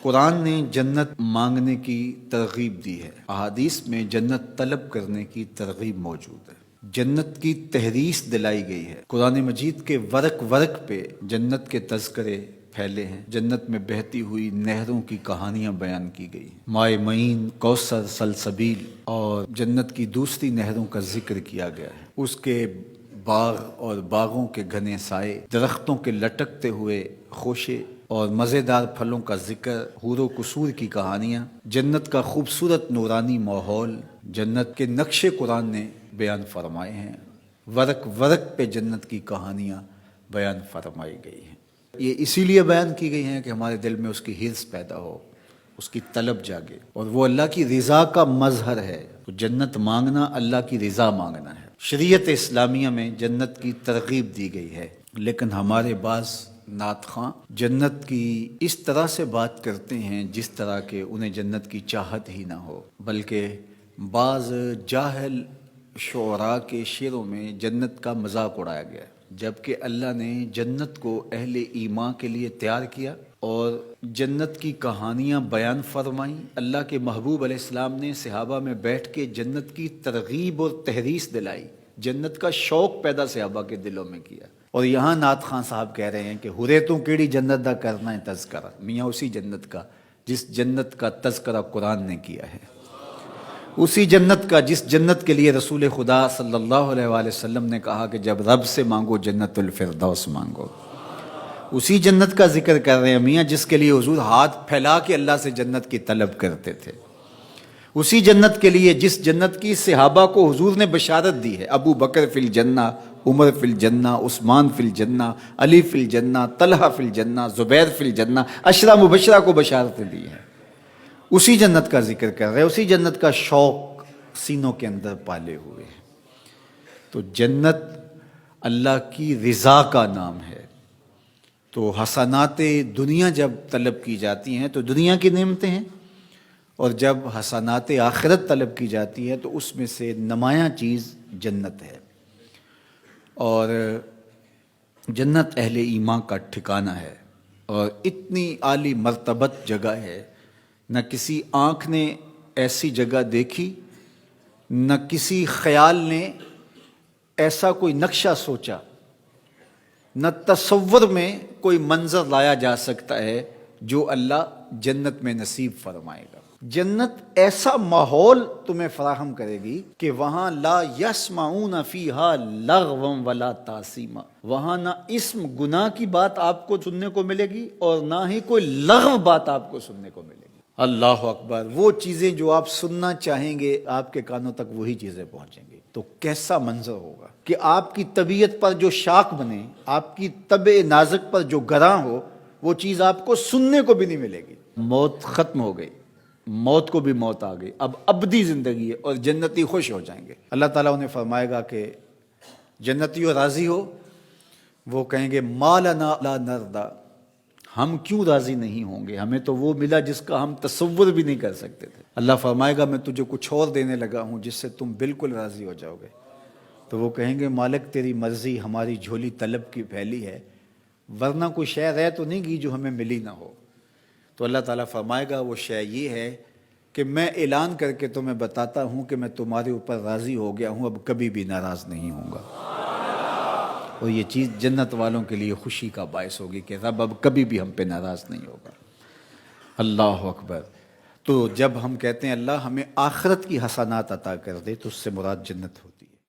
قرآن نے جنت مانگنے کی ترغیب دی ہے، احادیث میں جنت طلب کرنے کی ترغیب موجود ہے، جنت کی تحریص دلائی گئی ہے۔ قرآن مجید کے ورق ورق پہ جنت کے تذکرے پھیلے ہیں، جنت میں بہتی ہوئی نہروں کی کہانیاں بیان کی گئی ہیں، مائے معین، کوثر، سلسبیل اور جنت کی دوسری نہروں کا ذکر کیا گیا ہے۔ اس کے باغ اور باغوں کے گھنے سائے، درختوں کے لٹکتے ہوئے خوشے اور مزیدار پھلوں کا ذکر، حور و قصور کی کہانیاں، جنت کا خوبصورت نورانی ماحول جنت کے نقش قرآن نے بیان فرمائے ہیں۔ ورق ورق پہ جنت کی کہانیاں بیان فرمائی گئی ہیں۔ یہ اسی لیے بیان کی گئی ہیں کہ ہمارے دل میں اس کی حرص پیدا ہو، اس کی طلب جاگے، اور وہ اللہ کی رضا کا مظہر ہے۔ تو جنت مانگنا اللہ کی رضا مانگنا ہے۔ شریعت اسلامیہ میں جنت کی ترغیب دی گئی ہے، لیکن ہمارے بعض نعت خواں جنت کی اس طرح سے بات کرتے ہیں جس طرح کہ انہیں جنت کی چاہت ہی نہ ہو، بلکہ بعض جاہل شعراء کے شعروں میں جنت کا مذاق اڑایا گیا ہے، جبکہ اللہ نے جنت کو اہل ایمان کے لیے تیار کیا اور جنت کی کہانیاں بیان فرمائیں۔ اللہ کے محبوب علیہ السلام نے صحابہ میں بیٹھ کے جنت کی ترغیب اور تحریص دلائی، جنت کا شوق پیدا صحابہ کے دلوں میں کیا۔ اور یہاں نعت خان صاحب کہہ رہے ہیں کہ ہرے تو کیڑی جنت دا کرنا ہے تذکرہ، میاں اسی جنت کا جس جنت کا تذکرہ قرآن نے کیا ہے، اسی جنت کا جس جنت کے لیے رسول خدا صلی اللہ علیہ وآلہ وسلم نے کہا کہ جب رب سے مانگو جنت الفردوس مانگو، اسی جنت کا ذکر کر رہے ہیں میاں جس کے لیے حضور ہاتھ پھیلا کے اللہ سے جنت کی طلب کرتے تھے، اسی جنت کے لیے جس جنت کی صحابہ کو حضور نے بشارت دی ہے، ابو بکر فی الجنہ، عمر فی الجنہ، عثمان فی الجنہ، علی فی الجنہ، طلحہ فی الجنہ، زبیر فی الجنہ، عشرہ مبشرہ کو بشارتیں دی ہیں۔ اسی جنت کا ذکر کر رہے ہیں، اسی جنت کا شوق سینوں کے اندر پالے ہوئے ہیں۔ تو جنت اللہ کی رضا کا نام ہے۔ تو حسنات دنیا جب طلب کی جاتی ہیں تو دنیا کی نعمتیں ہیں، اور جب حسنات آخرت طلب کی جاتی ہے تو اس میں سے نمایاں چیز جنت ہے۔ اور جنت اہل ایمان کا ٹھکانہ ہے، اور اتنی عالی مرتبت جگہ ہے، نہ کسی آنکھ نے ایسی جگہ دیکھی، نہ کسی خیال نے ایسا کوئی نقشہ سوچا، نہ تصور میں کوئی منظر لایا جا سکتا ہے جو اللہ جنت میں نصیب فرمائے گا۔ جنت ایسا ماحول تمہیں فراہم کرے گی کہ وہاں لا یسمعون فیہا لغوا ولا تاثیما، وہاں نہ اسم گناہ کی بات آپ کو سننے کو ملے گی اور نہ ہی کوئی لغو بات آپ کو سننے کو ملے گی۔ اللہ اکبر! وہ چیزیں جو آپ سننا چاہیں گے آپ کے کانوں تک وہی چیزیں پہنچیں گی۔ تو کیسا منظر ہوگا کہ آپ کی طبیعت پر جو شاق بنے، آپ کی طبع نازک پر جو گراں ہو، وہ چیز آپ کو سننے کو بھی نہیں ملے گی۔ موت ختم ہو گئی، موت کو بھی موت آ گئی، اب ابدی زندگی ہے، اور جنتی خوش ہو جائیں گے۔ اللہ تعالیٰ انہیں فرمائے گا کہ جنتیوں راضی ہو، وہ کہیں گے ما لنا لا نرضی، ہم کیوں راضی نہیں ہوں گے، ہمیں تو وہ ملا جس کا ہم تصور بھی نہیں کر سکتے تھے۔ اللہ فرمائے گا میں تجھے کچھ اور دینے لگا ہوں جس سے تم بالکل راضی ہو جاؤ گے۔ تو وہ کہیں گے مالک تیری مرضی، ہماری جھولی طلب کی پھیلی ہے، ورنہ کوئی شے رہ تو نہیں گی جو ہمیں ملی نہ ہو۔ تو اللہ تعالیٰ فرمائے گا وہ شے یہ ہے کہ میں اعلان کر کے تمہیں بتاتا ہوں کہ میں تمہارے اوپر راضی ہو گیا ہوں، اب کبھی بھی ناراض نہیں ہوں گا۔ اور یہ چیز جنت والوں کے لیے خوشی کا باعث ہوگی کہ رب اب کبھی بھی ہم پہ ناراض نہیں ہوگا۔ اللہ اکبر! تو جب ہم کہتے ہیں اللہ ہمیں آخرت کی حسنات عطا کر دے تو اس سے مراد جنت ہوتی ہے۔